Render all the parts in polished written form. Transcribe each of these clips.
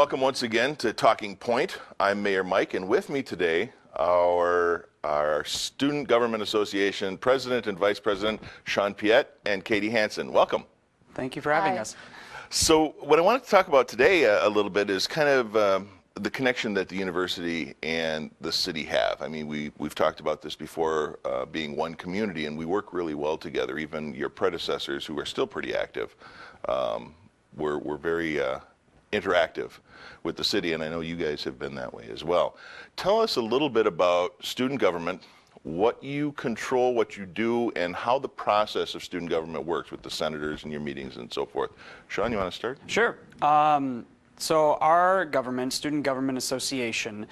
welcome once again to Talking Point. I'm Mayor Mike, and with me today, our Student Government Association President and Vice President, Sean Piette and Katie Hansen. Welcome. Thank you for having us. So what I wanted to talk about today a little bit is kind of the connection that the university and the city have. I mean, we've talked about this before, being one community, and we work really well together. Even your predecessors, who are still pretty active, were very interactive with the city, and I know you guys have been that way as well. Tell us a little bit about student government, what you control, what you do, and how the process of student government works with the senators and your meetings and so forth. Sean, you want to start? Sure. So our government, Student Government Association,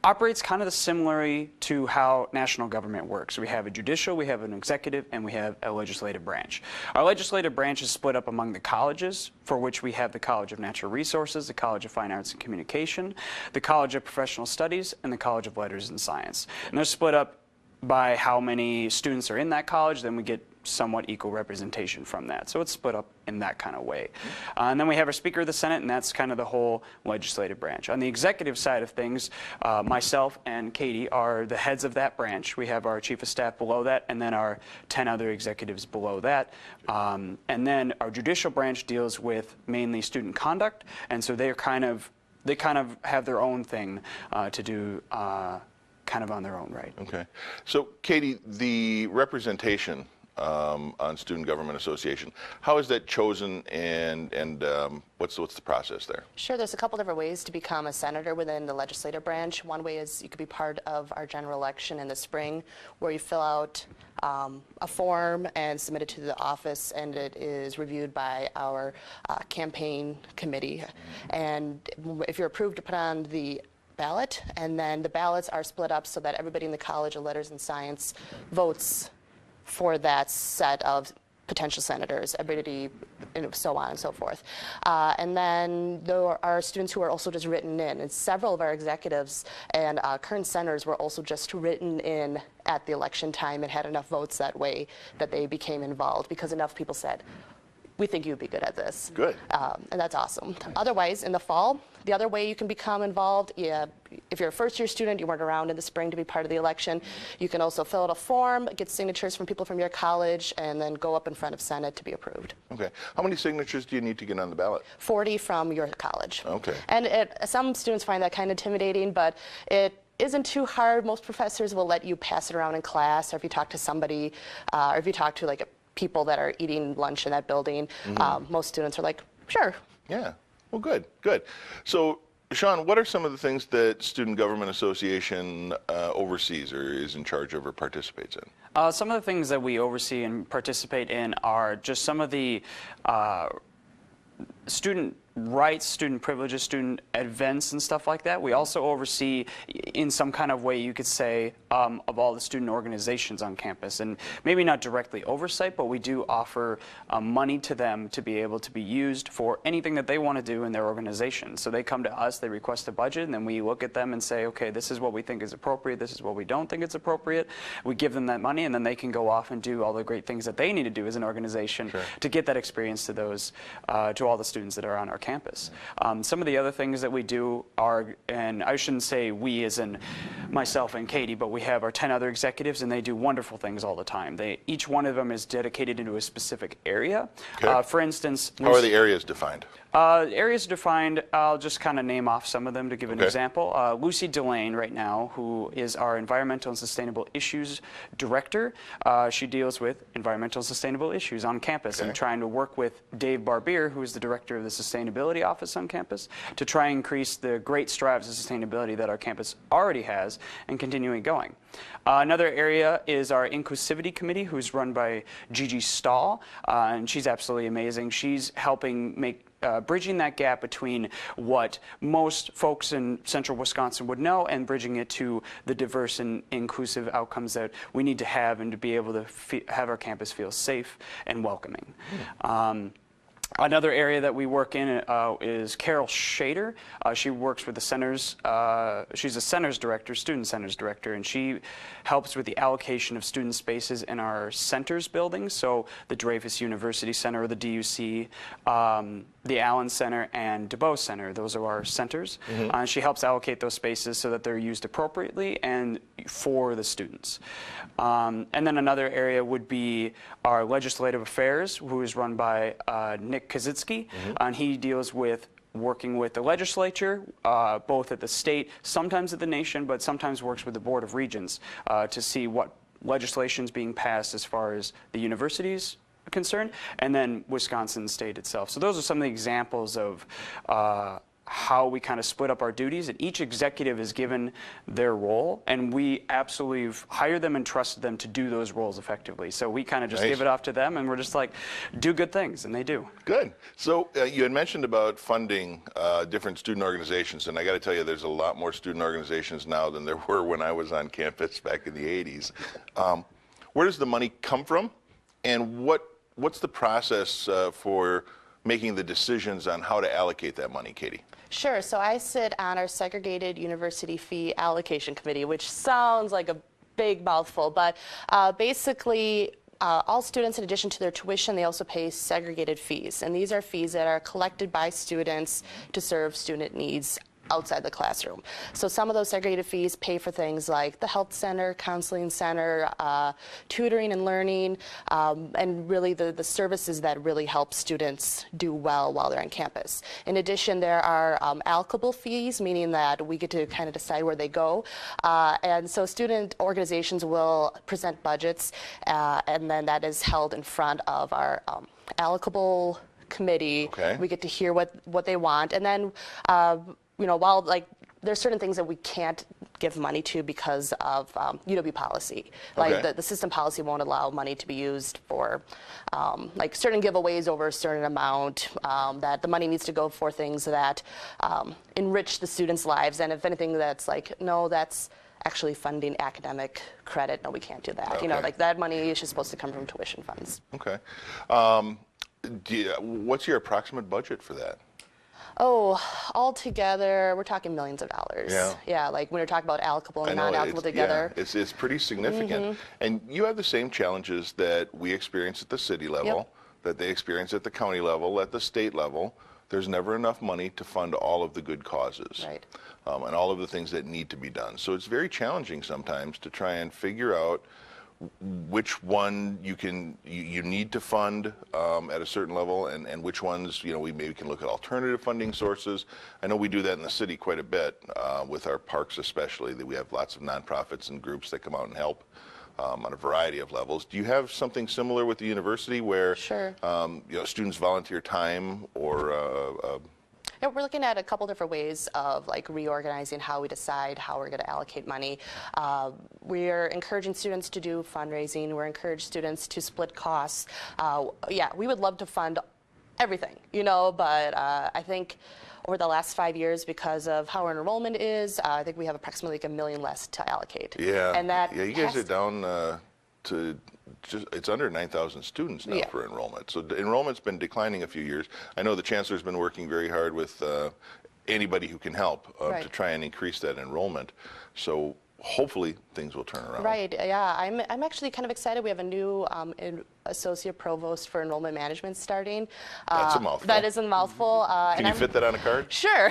operates kind of similarly to how national government works. We have a judicial, we have an executive, and we have a legislative branch. Our legislative branch is split up among the colleges, for which we have the College of Natural Resources, the College of Fine Arts and Communication, the College of Professional Studies, and the College of Letters and Science. And they're split up by how many students are in that college, then we get somewhat equal representation from that. So it's split up in that kind of way. And then we have our Speaker of the Senate, and that's kind of the whole legislative branch. On the executive side of things, myself and Katie are the heads of that branch. We have our Chief of Staff below that, and then our 10 other executives below that. And then our judicial branch deals with mainly student conduct, and so they kind of have their own thing to do kind of on their own right. Okay. So, Katie, the representation on Student Government Association, how is that chosen, and what's the process there? Sure, there's a couple different ways to become a senator within the legislative branch. One way is you could be part of our general election in the spring, where you fill out a form and submit it to the office, and it is reviewed by our campaign committee. And if you're approved to put on the ballot, and then the ballots are split up so that everybody in the College of Letters and Science votes for that set of potential senators, everybody, and so on and so forth. And then there are students who are also just written in, and several of our executives and current senators were also just written in at the election time and had enough votes that way that they became involved because enough people said, we think you'd be good at this. Good. And that's awesome. Otherwise, in the fall, the other way you can become involved, if you're a first-year student, you weren't around in the spring to be part of the election, you can also fill out a form, get signatures from people from your college, and then go up in front of Senate to be approved. Okay. How many signatures do you need to get on the ballot? 40 from your college. Okay. And some students find that kind of intimidating, but it isn't too hard. Most professors will let you pass it around in class, or if you talk to somebody, or if you talk to people that are eating lunch in that building, most students are like, sure. Yeah. Well, good, good. So, Sean, what are some of the things that Student Government Association oversees or is in charge of or participates in? Some of the things that we oversee and participate in are just some of the student rights, student privileges, student events and stuff like that. We also oversee, in some kind of way, you could say, of all the student organizations on campus. And maybe not directly oversight, but we do offer money to them to be able to be used for anything that they want to do in their organization. So they come to us, they request a budget, and then we look at them and say, okay, this is what we think is appropriate, this is what we don't think is appropriate. We give them that money, and then they can go off and do all the great things that they need to do as an organization to get that experience to those, to all the students that are on our campus. Some of the other things that we do are, and I shouldn't say we as in myself and Katie, but we have our 10 other executives, and they do wonderful things all the time. Each one of them is dedicated into a specific area. Okay. For instance, how are the areas defined? Areas defined, I'll just kind of name off some of them to give an example. Lucy Delane right now, who is our Environmental and Sustainable Issues Director, she deals with environmental and sustainable issues on campus and trying to work with Dave Barbier, who is the Director of the Sustainability Office on campus, to try and increase the great strides of sustainability that our campus already has and continuing going. Another area is our Inclusivity Committee, who's run by Gigi Stahl, and she's absolutely amazing. She's helping make bridging that gap between what most folks in central Wisconsin would know and bridging it to the diverse and inclusive outcomes that we need to have and to be able to have our campus feel safe and welcoming. Another area that we work in is Carol Shader. She works with the centers. She's a centers director, student centers director, and she helps with the allocation of student spaces in our centers buildings. So the Dreyfus University Center, or the DUC, the Allen Center, and DuBois Center. Those are our centers. She helps allocate those spaces so that they're used appropriately and for the students. And then another area would be our legislative affairs, who is run by Nick Kazitsky, and he deals with working with the legislature, both at the state, sometimes at the nation, but sometimes works with the Board of Regents to see what legislation is being passed as far as the universities are concerned, and then Wisconsin state itself. So those are some of the examples of how we kind of split up our duties, and each executive is given their role, and we absolutely hire them and trusted them to do those roles effectively. So we kind of just give it off to them, and we're just like, do good things, and they do. Good. So you had mentioned about funding different student organizations, and I got to tell you, there's a lot more student organizations now than there were when I was on campus back in the 80s. Where does the money come from, and what's the process for making the decisions on how to allocate that money, Katie? Sure. So I sit on our segregated university fee allocation committee, which sounds like a big mouthful, but basically all students, in addition to their tuition, they also pay segregated fees. And these are fees that are collected by students to serve student needs outside the classroom. So some of those segregated fees pay for things like the health center, counseling center, tutoring and learning, and really the services that really help students do well while they're on campus. In addition, there are allocable fees, meaning that we get to kind of decide where they go. And so student organizations will present budgets, and then that is held in front of our allocable committee. Okay. We get to hear what they want, and then you know, while like there's certain things that we can't give money to because of UW policy. Like the system policy won't allow money to be used for like certain giveaways over a certain amount, that the money needs to go for things that enrich the students' lives. And if anything that's like, no, that's actually funding academic credit, no, we can't do that. You know, like that money is just supposed to come from tuition funds. Okay. What's your approximate budget for that? Oh, altogether, we're talking millions of dollars. Yeah. Like when you're talking about allocable and non-allocable together. Yeah, it's pretty significant. And you have the same challenges that we experience at the city level, that they experience at the county level, at the state level. There's never enough money to fund all of the good causes. Right. And all of the things that need to be done. So it's very challenging sometimes to try and figure out which one you need to fund at a certain level, and which ones, you know, we maybe can look at alternative funding sources. I know we do that in the city quite a bit with our parks, especially. That we have lots of nonprofits and groups that come out and help on a variety of levels. Do you have something similar with the university where Sure. You know, students volunteer time or Yeah, we're looking at a couple different ways of like reorganizing how we decide how we're going to allocate money. We're encouraging students to do fundraising. We're encouraging students to split costs. Yeah, we would love to fund everything, you know, but I think over the last 5 years, because of how our enrollment is, I think we have approximately like $1 million less to allocate. Yeah. And that you guys are down to it's under 9,000 students now for enrollment. So the enrollment's been declining a few years. I know the chancellor's been working very hard with anybody who can help to try and increase that enrollment. So hopefully things will turn around. Right. Yeah. I'm actually kind of excited. We have a new associate provost for enrollment management starting. That's a mouthful. That is a mouthful. Can you fit that on a card? Sure.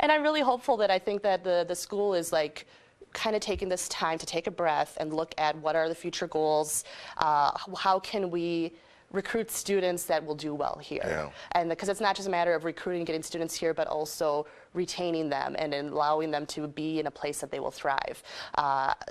And I'm really hopeful that I think that the school is like kind of taking this time to take a breath and look at what are the future goals, how can we recruit students that will do well here. Yeah. And because it's not just a matter of recruiting and getting students here, but also retaining them and allowing them to be in a place that they will thrive.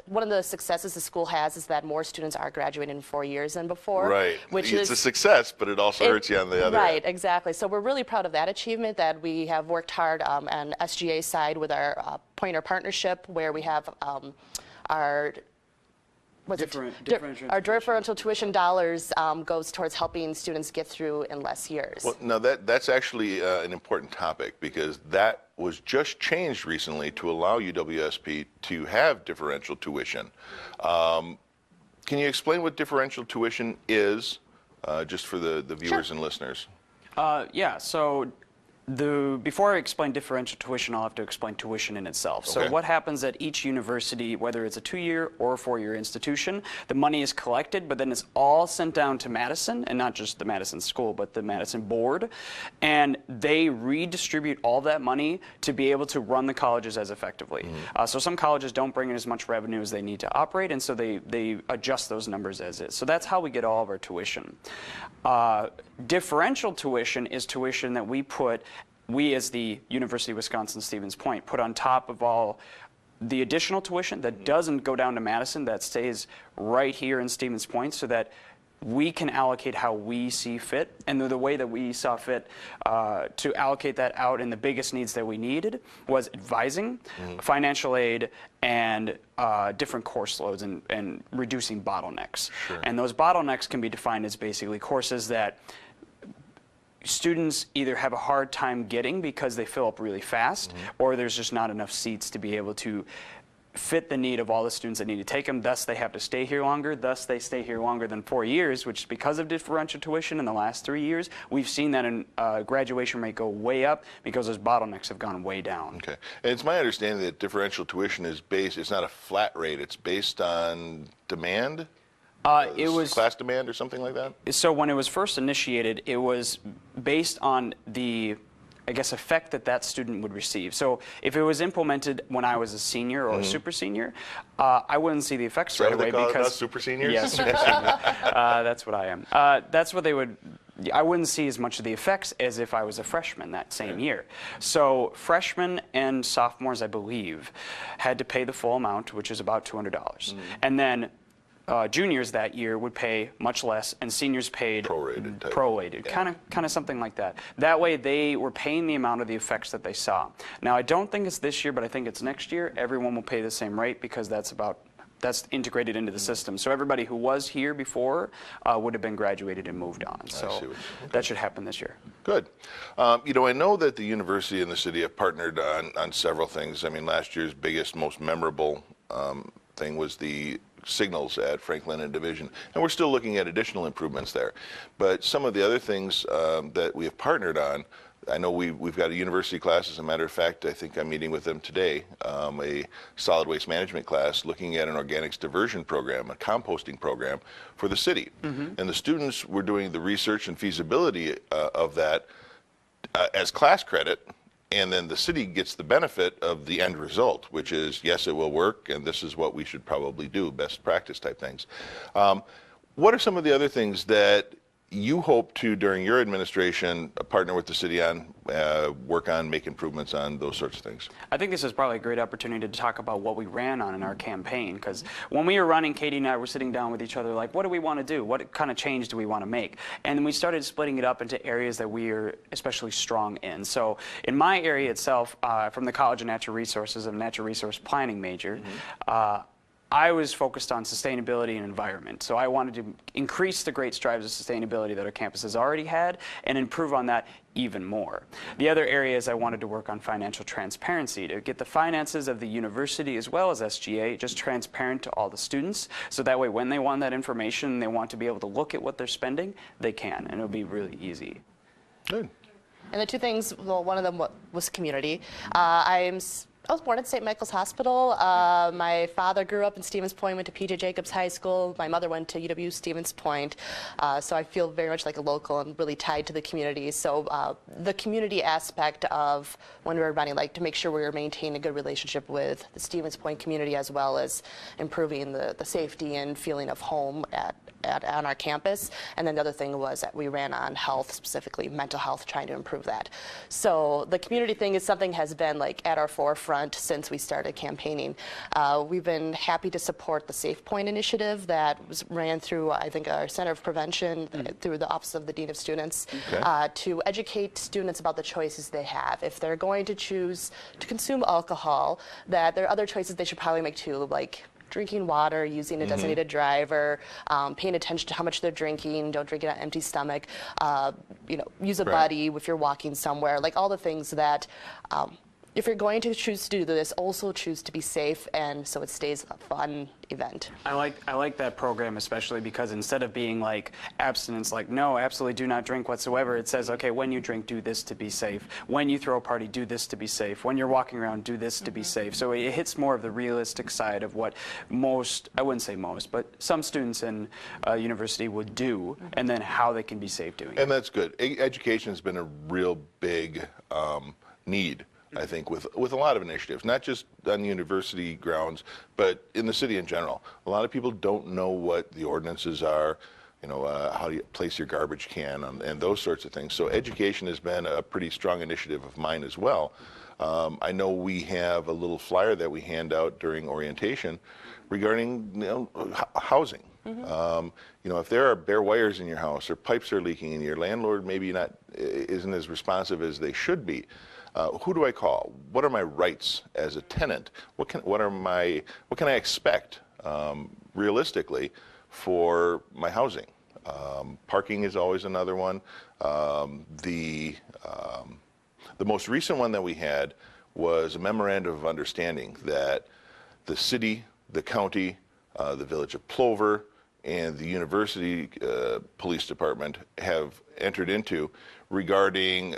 One of the successes the school has is that more students are graduating in 4 years than before. Right. Which it's a success, but it also hurts you on the other Right, end. exactly. So we're really proud of that achievement, that we have worked hard on SGA side with our Pointer partnership, where we have our differential tuition dollars goes towards helping students get through in less years. Well, no, that's actually an important topic, because that was just changed recently to allow UWSP to have differential tuition. Can you explain what differential tuition is, just for the viewers and listeners? Yeah, so before I explain differential tuition, I'll have to explain tuition in itself. So Okay. what happens at each university, whether it's a 2-year or a 4-year institution, the money is collected, but then it's all sent down to Madison, and not just the Madison school, but the Madison board, and they redistribute all that money to be able to run the colleges as effectively. So some colleges don't bring in as much revenue as they need to operate, and so they adjust those numbers as is. So that's how we get all of our tuition. Differential tuition is tuition that we as the University of Wisconsin-Stevens Point put on top of all the additional tuition that doesn't go down to Madison, that stays right here in Stevens Point, so that we can allocate how we see fit. And the way that we saw fit to allocate that out in the biggest needs that we needed was advising, financial aid, and different course loads and reducing bottlenecks. Sure. And those bottlenecks can be defined as basically courses that students either have a hard time getting because they fill up really fast, or there's just not enough seats to be able to fit the need of all the students that need to take them. Thus, they have to stay here longer. Thus, they stay here longer than 4 years, which because of differential tuition in the last 3 years, we've seen that in graduation rate go way up because those bottlenecks have gone way down. Okay. And it's my understanding that differential tuition is it's not a flat rate, it's based on demand? It was class demand or something like that? So when it was first initiated, it was based on the, I guess, effect that student would receive. So if it was implemented when I was a senior or a super senior, I wouldn't see the effects right away because super seniors? Yeah, super senior. That's what I am. That's what they would. I wouldn't see as much of the effects as if I was a freshman that same year. So freshmen and sophomores, I believe, had to pay the full amount, which is about $200, and then juniors that year would pay much less, and seniors paid prorated, kind of something like that. That way, they were paying the amount of the effects that they saw. Now, I don't think it's this year, but I think it's next year. Everyone will pay the same rate because that's integrated into the system. So everybody who was here before would have been graduated and moved on. So that should happen this year. Good. You know, I know that the university and the city have partnered on several things. I mean, last year's biggest, most memorable thing was the signals at Franklin and Division, and we're still looking at additional improvements there. But some of the other things that we have partnered on, I know we've got a university class, as a matter of fact, I think I'm meeting with them today, a solid waste management class looking at an organics diversion program, a composting program for the city. And the students were doing the research and feasibility of that as class credit, and then the city gets the benefit of the end result, which is, yes, it will work, and this is what we should probably do, best practice type things. What are some of the other things that you hope to, during your administration, partner with the city on, work on, make improvements on, those sorts of things? I think this is probably a great opportunity to talk about what we ran on in our campaign, because when we were running, Katie and I were sitting down with each other like, what do we want to do? What kind of change do we want to make? And we started splitting it up into areas that we are especially strong in. So in my area itself, from the College of Natural Resources, I'm a natural resource planning major, I was focused on sustainability and environment. So I wanted to increase the great strides of sustainability that our campuses already had and improve on that even more. The other areas I wanted to work on financial transparency, to get the finances of the university as well as SGA just transparent to all the students, so that way when they want that information, they want to be able to look at what they're spending, they can, and it'll be really easy. Good. And the two things, well, one of them was community. I was born at St. Michael's Hospital. My father grew up in Stevens Point, went to P.J. Jacobs High School. My mother went to UW Stevens Point. So I feel very much like a local and really tied to the community. So the community aspect of when we were running, like to make sure we were maintaining a good relationship with the Stevens Point community, as well as improving the safety and feeling of home on our campus. And then the other thing was that we ran on health, specifically mental health, trying to improve that. So the community thing is something has been like at our forefront since we started campaigning. We've been happy to support the Safe Point initiative that ran through, I think, our Center of Prevention, through the Office of the Dean of Students, to educate students about the choices they have. If they're going to choose to consume alcohol, that there are other choices they should probably make too, like drinking water, using a designated driver, paying attention to how much they're drinking, don't drink it on an empty stomach, use a buddy if you're walking somewhere, like all the things that if you're going to choose to do this, also choose to be safe, and so it stays a fun event. I like that program especially because instead of being like abstinence, like no, absolutely do not drink whatsoever, it says, okay, when you drink, do this to be safe. When you throw a party, do this to be safe. When you're walking around, do this to be safe. So it hits more of the realistic side of what most, I wouldn't say most, but some students in university would do, and then how they can be safe doing it. And that's good. Education has been a real big need, I think, with a lot of initiatives, not just on the university grounds, but in the city in general. A lot of people don't know what the ordinances are, you know, how do you place your garbage can, and those sorts of things. So education has been a pretty strong initiative of mine as well. I know we have a little flyer that we hand out during orientation regarding, you know, housing. You know, if there are bare wires in your house or pipes are leaking and your landlord maybe isn't as responsive as they should be, who do I call? What are my rights as a tenant? What can I expect realistically for my housing? Parking is always another one. The most recent one that we had was a memorandum of understanding that the city, the county, the village of Plover, and the university police department have entered into regarding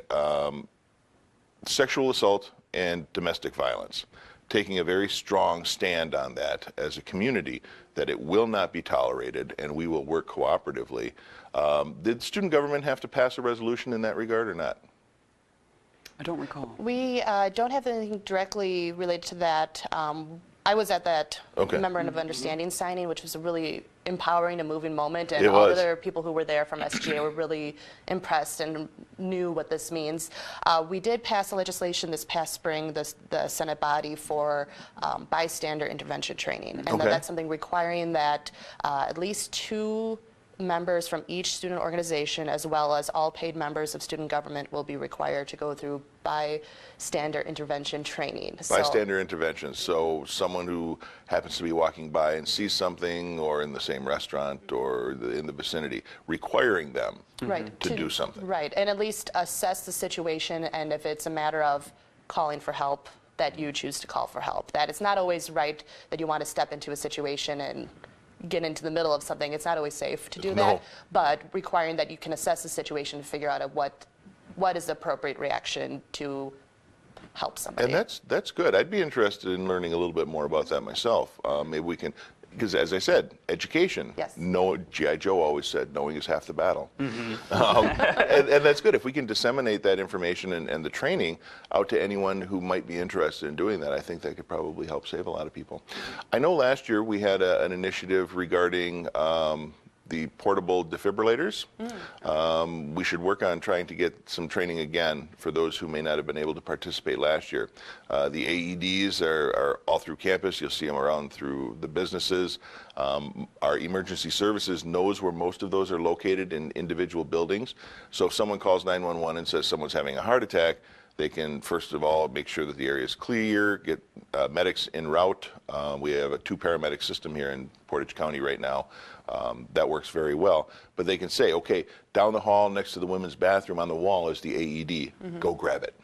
sexual assault and domestic violence, taking a very strong stand on that as a community, that it will not be tolerated and we will work cooperatively. Did student government have to pass a resolution in that regard or not? I don't recall. We don't have anything directly related to that. I was at that memorandum of understanding signing, which was a really empowering and moving moment, and all the other people who were there from SGA were really impressed and knew what this means. We did pass a legislation this past spring, the Senate body, for bystander intervention training, and that's something requiring that at least 2 members from each student organization, as well as all paid members of student government, will be required to go through bystander intervention training. Bystander intervention, so someone who happens to be walking by and sees something, or in the same restaurant or in the vicinity, requiring them to do something. Right, and at least assess the situation, and if it's a matter of calling for help, that you choose to call for help. That it's not always right that you want to step into a situation and get into the middle of something. It's not always safe to do that, but requiring that you can assess the situation and figure out what is the appropriate reaction to help somebody. And that's good. I'd be interested in learning a little bit more about that myself. Maybe we can, because as I said, education. Yes. G.I. Joe always said, knowing is half the battle. And that's good. If we can disseminate that information and the training out to anyone who might be interested in doing that, I think that could probably help save a lot of people. I know last year we had an initiative regarding the portable defibrillators. We should work on trying to get some training again for those who may not have been able to participate last year. The AEDs are all through campus. You'll see them around through the businesses. Our emergency services knows where most of those are located in individual buildings. So if someone calls 911 and says someone's having a heart attack, they can, first of all, make sure that the area is clear, get medics en route. We have a 2 paramedic system here in Portage County right now. That works very well. But they can say, okay, down the hall next to the women's bathroom on the wall is the AED. Go grab it.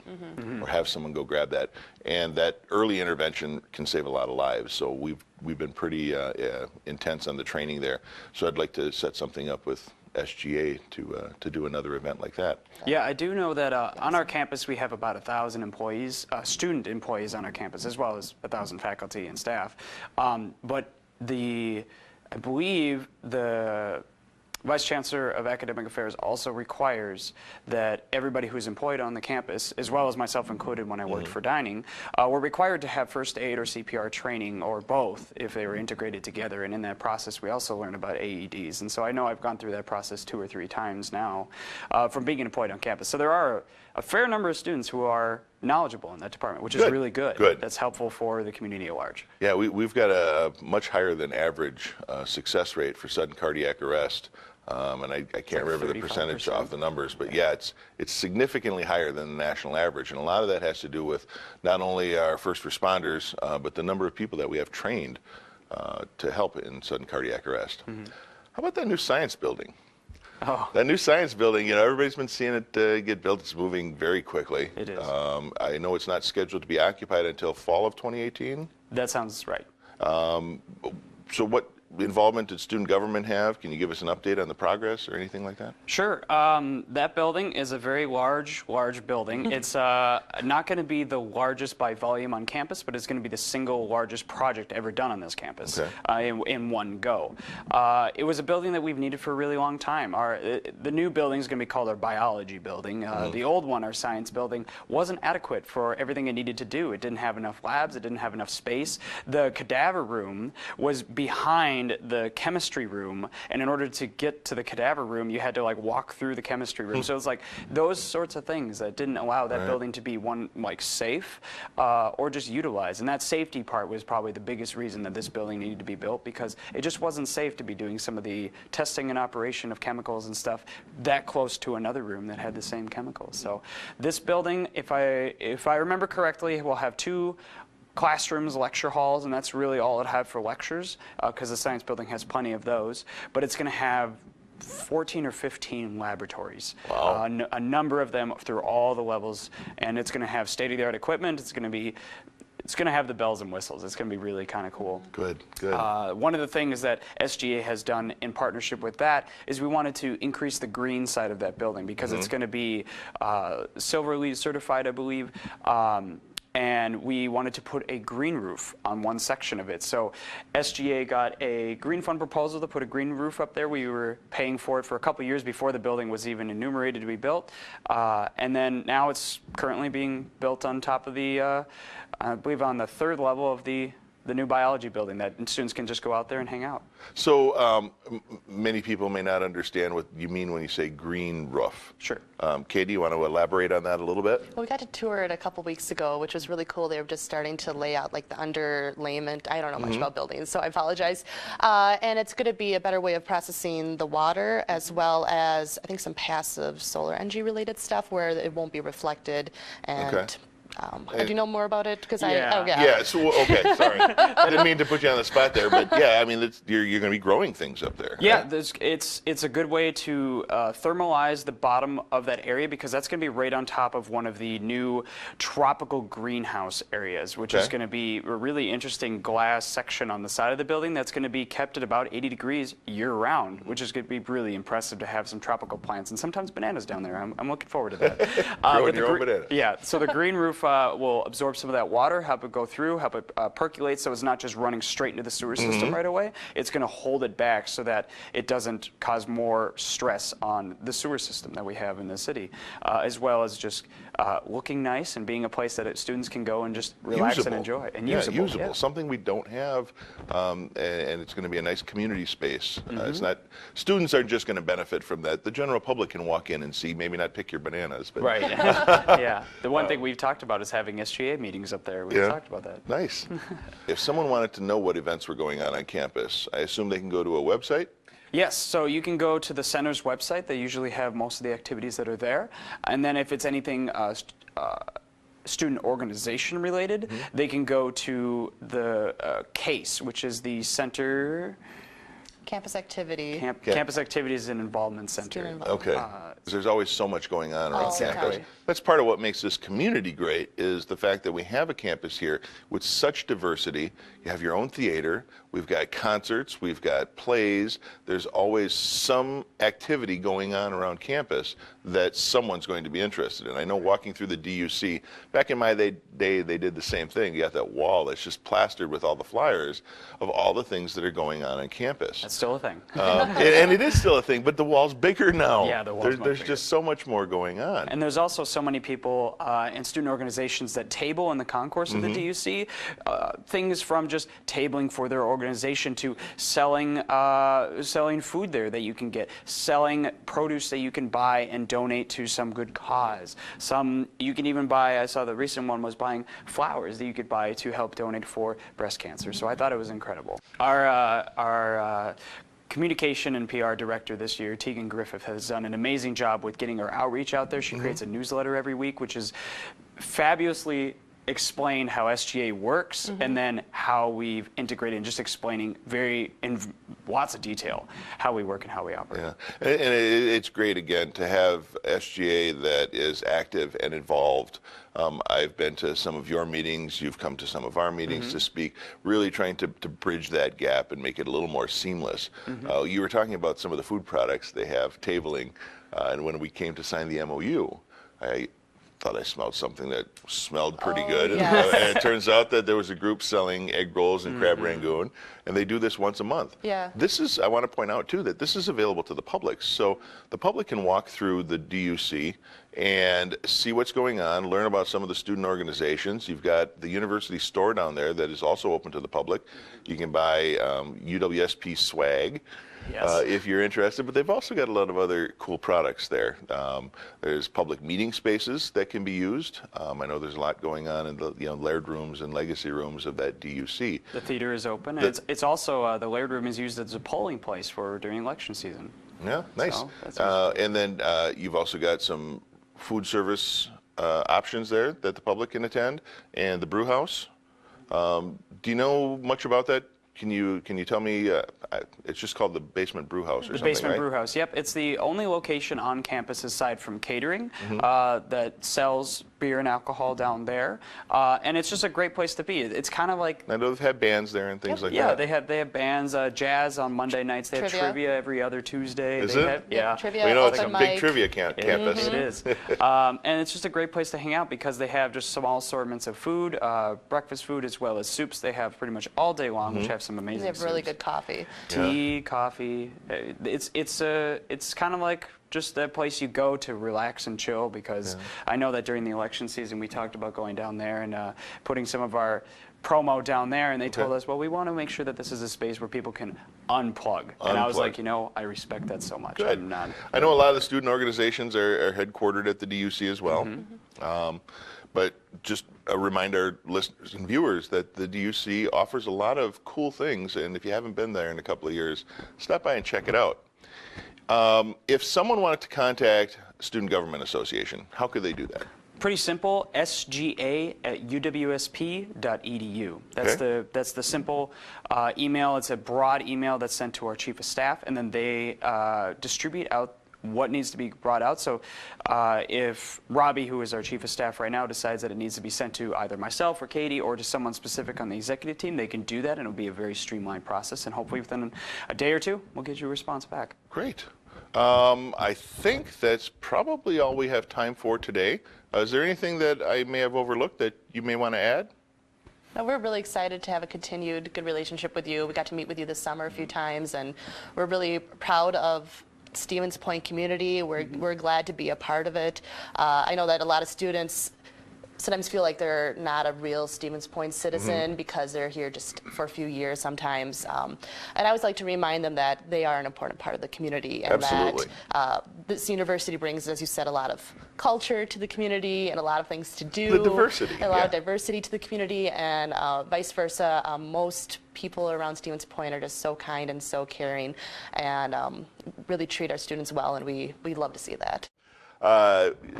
Or have someone go grab that. And that early intervention can save a lot of lives. So we've been pretty intense on the training there. So I'd like to set something up with SGA to do another event like that. Yeah, I do know that on our campus we have about 1,000 employees, student employees on our campus, as well as 1,000 faculty and staff. But I believe the Vice Chancellor of Academic Affairs also requires that everybody who's employed on the campus, as well as myself included when I worked for dining, were required to have first aid or CPR training, or both, if they were integrated together. And in that process, we also learn about AEDs. And so I know I've gone through that process 2 or 3 times now from being employed on campus. So there are a fair number of students who are knowledgeable in that department, which is really good. That's helpful for the community at large. Yeah, we've got a much higher than average success rate for sudden cardiac arrest. And I can't remember the percentage off the numbers, but yeah, it's significantly higher than the national average. And a lot of that has to do with not only our first responders, but the number of people that we have trained to help in sudden cardiac arrest. How about that new science building? Oh. That new science building, everybody's been seeing it get built. It's moving very quickly. It is. I know it's not scheduled to be occupied until fall of 2018. That sounds right. So what involvement did student government have? Can you give us an update on the progress or anything like that? Sure. That building is a very large building. It's not going to be the largest by volume on campus, but it's going to be the single largest project ever done on this campus in one go. It was a building that we've needed for a really long time. The new building is going to be called our biology building. The old one, our science building, wasn't adequate for everything it needed to do. It didn't have enough labs. It didn't have enough space. The cadaver room was behind the chemistry room, and in order to get to the cadaver room, you had to walk through the chemistry room. So it's those sorts of things that didn't allow that building to be safe or just utilized. And that safety part was probably the biggest reason that this building needed to be built, because it just wasn't safe to be doing some of the testing and operation of chemicals and stuff that close to another room that had the same chemicals. So this building, if I remember correctly, will have 2 classrooms, lecture halls, and that's really all it had for lectures, because the science building has plenty of those. But it's going to have 14 or 15 laboratories, a number of them through all the levels, and it's going to have state-of-the-art equipment. It's going to have the bells and whistles. It's going to be really kind of cool. Good. One of the things that SGA has done in partnership with that is we wanted to increase the green side of that building, because it's going to be Silver LEED certified, I believe. And we wanted to put a green roof on one section of it. So SGA got a green fund proposal to put a green roof up there. We were paying for it for a couple years before the building was even enumerated to be built. And then now it's currently being built on top of the, I believe on the 3rd level of the new biology building, that students can just go out there and hang out. So many people may not understand what you mean when you say green roof. Sure. Katie, you want to elaborate on that a little bit? Well, we got to tour it a couple weeks ago, which was really cool. They were just starting to lay out the underlayment. I don't know much about buildings, so I apologize. And it's going to be a better way of processing the water, as well as I think some passive solar energy related stuff where it won't be reflected. And do you know more about it? Because Yeah. So okay. Sorry, I didn't mean to put you on the spot there, but yeah, I mean, you're going to be growing things up there. Yeah, right? it's a good way to thermalize the bottom of that area, because that's going to be right on top of one of the new tropical greenhouse areas, which is going to be a really interesting glass section on the side of the building that's going to be kept at about 80 degrees year-round, which is going to be really impressive to have some tropical plants and sometimes bananas down there. I'm looking forward to that. Growing your own banana. Yeah. So the green roof will absorb some of that water, help it go through, help it percolate, so it's not just running straight into the sewer system right away. It's going to hold it back so that it doesn't cause more stress on the sewer system that we have in the city, as well as just looking nice and being a place that students can go and just relax and enjoy. And usable. Yeah. Something we don't have, and it's going to be a nice community space. It's not, students aren't just going to benefit from that. The general public can walk in and see, maybe not pick your bananas. But right. Yeah. The one thing we've talked about is having SGA meetings up there. We've talked about that. Nice. If someone wanted to know what events were going on campus, I assume they can go to a website? Yes, so you can go to the center's website. They usually have most of the activities that are there. And then if it's anything student organization related, they can go to the CASE, which is the Center... Campus Activity. Campus Activities and Involvement Center. Okay. 'Cause there's always so much going on around campus. Exactly. That's part of what makes this community great, is the fact that we have a campus here with such diversity. You have your own theater, we've got concerts, we've got plays. There's always some activity going on around campus that someone's going to be interested in. I know walking through the DUC, back in my day, they did the same thing. You got that wall that's just plastered with all the flyers of all the things that are going on campus. That's still a thing. And it is still a thing, but the wall's bigger now. Yeah, the wall's There's just so much more going on. And there's also so many people and student organizations that table in the concourse of the DUC. Things from just tabling for their organization to selling food there that you can get, selling produce that you can buy and donate to some good cause. Some you can even buy, I saw the recent one was buying flowers that you could buy to help donate for breast cancer. So I thought it was incredible. Our communication and PR director this year, Tegan Griffith, has done an amazing job with getting our outreach out there. She creates a newsletter every week, which is fabulously explain how SGA works and then how we've integrated and just explaining in lots of detail how we work and how we operate. Yeah, and it's great again to have SGA that is active and involved. I've been to some of your meetings, you've come to some of our meetings to speak, really trying to bridge that gap and make it a little more seamless. You were talking about some of the food products they have, tabling, and when we came to sign the MOU, I thought I smelled something that smelled pretty good. yes. And it turns out that there was a group selling egg rolls and crab rangoon, and they do this once a month. Yeah. This is, I want to point out too, that this is available to the public. So the public can walk through the DUC and see what's going on, learn about some of the student organizations. You've got the university store down there that is also open to the public. You can buy UWSP swag. Yes. If you're interested, but they've also got a lot of other cool products there. There's public meeting spaces that can be used. I know there's a lot going on in the Laird rooms and legacy rooms of that DUC. The theater is open. And it's also, the Laird room is used as a polling place during election season. Yeah, nice. So, that's and then you've also got some food service options there that the public can attend, and the brew house. Do you know much about that? Can you tell me? It's just called the Basement Brew House or The something, Basement right? Brew House, yep. It's the only location on campus aside from catering that sells beer and alcohol down there. And it's just a great place to be. It's kind of like... I know they've had bands there and things like Yeah, that. they have bands, jazz on Monday nights. They have trivia every other Tuesday. Is They it? have- Yeah, yeah. trivia, We know it's a open big mic. trivia campus. It is. And it's just a great place to hang out because they have just small assortments of food, breakfast food, as well as soups. They have pretty much all day long, which have some amazing They have really soups. good coffee. Tea, coffee. It's kind of like just a place you go to relax and chill because I know that during the election season we talked about going down there and putting some of our promo down there, and they told us, well, we want to make sure that this is a space where people can unplug. And I was like, I respect that so much. Good. I know a lot of the student organizations are headquartered at the DUC as well. But just a reminder, listeners and viewers, that the DUC offers a lot of cool things, and if you haven't been there in a couple of years, stop by and check it out. If someone wanted to contact Student Government Association, how could they do that? Pretty simple, sga@uwsp.edu. That's the simple email. It's a broad email that's sent to our chief of staff, and then they distribute out what needs to be brought out. So if Robbie, who is our chief of staff right now, decides that it needs to be sent to either myself or Katie or to someone specific on the executive team, they can do that, and it'll be a very streamlined process, and hopefully within a day or two, we'll get you a response back. Great. I think that's probably all we have time for today. Is there anything that I may have overlooked that you may want to add? No, we're really excited to have a continued good relationship with you. We got to meet with you this summer a few times, and we're really proud of Stevens Point community. We're glad to be a part of it. I know that a lot of students sometimes feel like they're not a real Stevens Point citizen because they're here just for a few years sometimes. And I always like to remind them that they are an important part of the community, and Absolutely. that this university brings, as you said, a lot of culture to the community and a lot of things to do. The diversity, and a lot of diversity to the community, and vice versa. Most people around Stevens Point are just so kind and so caring, and really treat our students well, and we love to see that.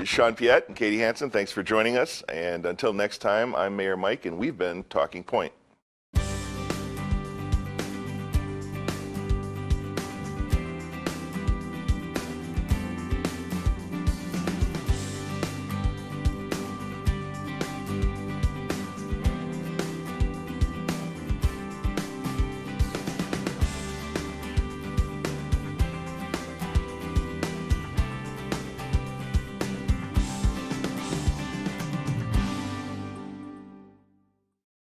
Sean Piette and Katie Hansen, thanks for joining us. And until next time, I'm Mayor Mike, and we've been Talking Point.